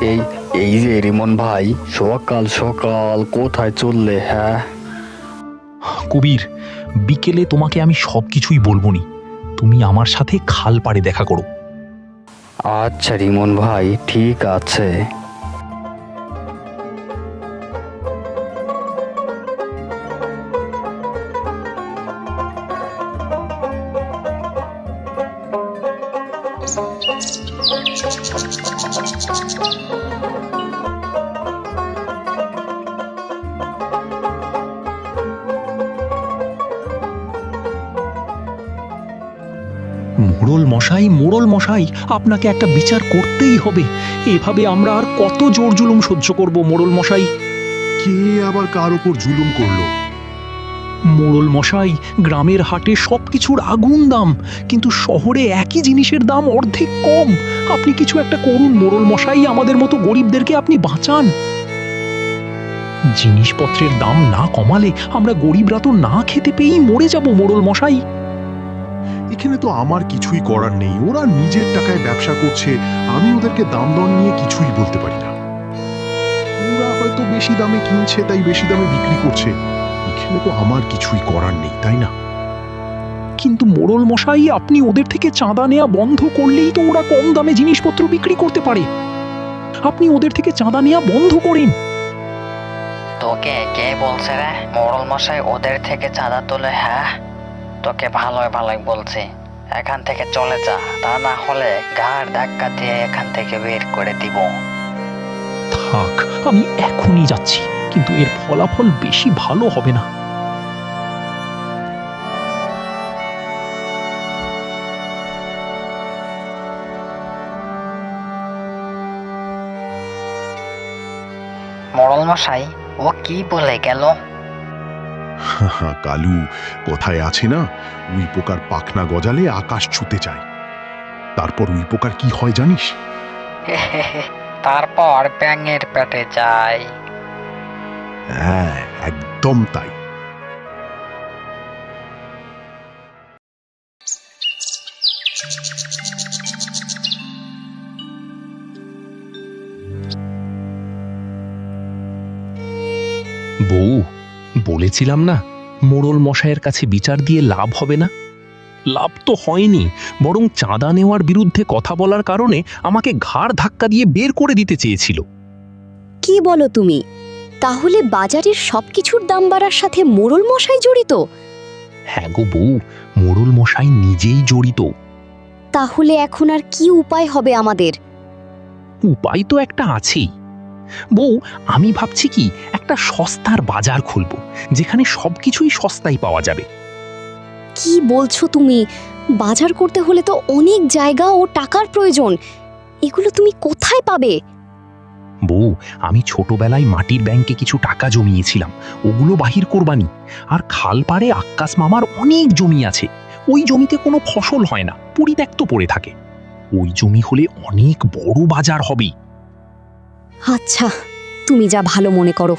এই এই যে রিমন ভাই, সকাল সকাল কোথায় চললে? হ্যাঁ, কবির, বিকেলে তোমাকে আমি সবকিছুই বলবো নি। তুমি আমার সাথে খাল পাড়ে দেখা করো। আচ্ছা রিমন ভাই, ঠিক আছে। মোড়ল মশাই, আপনাকে একটা বিচার করতেই হবে। এভাবে আমরা আর কত জোর জুলুম সহ্য করব মোড়ল মশাই? কে আবার কার উপর জুলুম করলো? মোড়ল মশাই, গ্রামের হাটে সবকিছুর আগুন দাম, কিন্তু শহরে একই জিনিসের দাম অর্ধেক কম। আপনি কিছু একটা করুন মোড়ল মশাই, আমাদের মতো গরিবদেরকে আপনি বাঁচান। জিনিসপত্রের দাম না কমালে আমরা গরিবরা তো না খেতে পেয়েই মরে যাব মোড়ল মশাই। এখানে তো আমার কিছুই করার নেই, ওরা নিজের টাকায় ব্যবসা করছে, আমি ওদেরকে দাম দর নিয়ে কিছুই বলতে পারি না। ওরা হয়তো বেশি দামে কিনছে তাই বেশি দামে বিক্রি করছে, এখানে তো আমার কিছুই করার নেই, তাই না? কিন্তু মোড়ল মশাই, আপনি ওদের থেকে চাঁদা নেওয়া বন্ধ করলেই তো ওরা কম দামে জিনিসপত্র বিক্রি করতে পারে। আপনি ওদের থেকে চাঁদা নেওয়া বন্ধ করেন। তোকে কে বলছে রে মোড়ল মশাই ওদের থেকে চাঁদা তোলে? হ্যাঁ, তোকে ভালোই ভালোই বলছি, এখান থেকে চলে যা, তা না হলে ঘাড় ধাক্কা দিয়ে এখান থেকে বের করে দিব। থাক, আমি এখনই যাচ্ছি, কিন্তু এর ফলাফল বেশি ভালো হবে না। মোড়ল মশাই, ও কি বলে গেল? কালু, কথায় আছে না, উই পোকার পাখনা গজালে আকাশ ছুতে চায়। তারপর উই পোকার কি হয় জানিস? তারপর ব্যাঙের পেটে যায়। হ্যাঁ, একদম তাই। বউ, বলেছিলাম না মোড়ল মশাইয়ের কাছে বিচার দিয়ে লাভ হবে না। লাভ তো হয়নি, বরং চাঁদা নেওয়ার বিরুদ্ধে কথা বলার কারণে আমাকে ঘাড় ধাক্কা দিয়ে বের করে দিতে চেয়েছিল। কি বলো তুমি? তাহলে বাজারের সবকিছুর দাম বাড়ার সাথে মোড়ল মশাই জড়িত? হ্যাঁ গো বউ, মোড়ল মশাই নিজেই জড়িত। তাহলে এখন আর কি উপায় হবে আমাদের? উপায় তো একটা আছেই বউ। আমি ভাবছি কি, একটা সস্তার বাজার খুলবো, যেখানে সবকিছুই সস্তায় পাওয়া যাবে। কি বলছো তুমি? বাজার করতে হলে তো অনেক জায়গা ও টাকার প্রয়োজন, এগুলো তুমি কোথায় পাবে? বউ, আমি ছোটবেলায় মাটির ব্যাংকে কিছু টাকা জমিয়েছিলাম, ওগুলো বাহির করবানি। আর খাল পাড়ে আক্কাস মামার অনেক জমি আছে, ওই জমিতে কোনো ফসল হয় না, পরিত্যক্ত পড়ে থাকে। ওই জমি হলে অনেক বড় বাজার হবে। আচ্ছা, তুমি যা ভালো মনে করো।